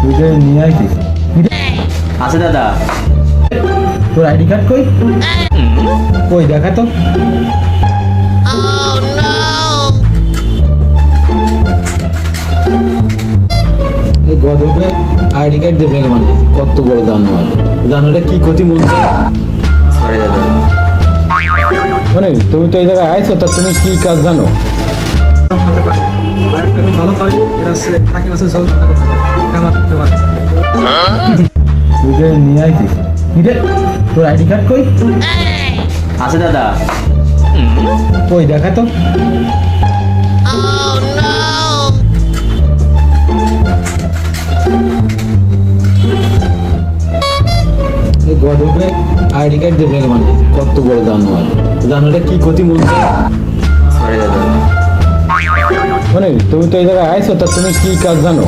তুই যে নিয়ে আইছিস আছে দাদা। তোর আইডি কার্ড কই কই দেখা তো এই গদবে আইডি কার্ড দেবে মানে কত বড় জানোয়ার জানোয়ারটা কি ক্ষতি মনছে সরি দাদা। মানে তুমি তো এই জায়গায় আইছো তা তুমি কি কাজ জানো ভালো পারি এটা হচ্ছে তাকে বছর জল কামার করতে পারে। তুই যে নিয়ে আইছিস তোর আইডি কার্ড কই আছে দাদা। কই দেখা তো এই গদবে আইডি কার্ড দেবে মানে কত বড় জানোয়ার জানোয়ারটা কি ক্ষতি মনছে সরি দাদা। মানে তুমি তো এই জায়গায় আইছো তা তুমি কি কাজ জানো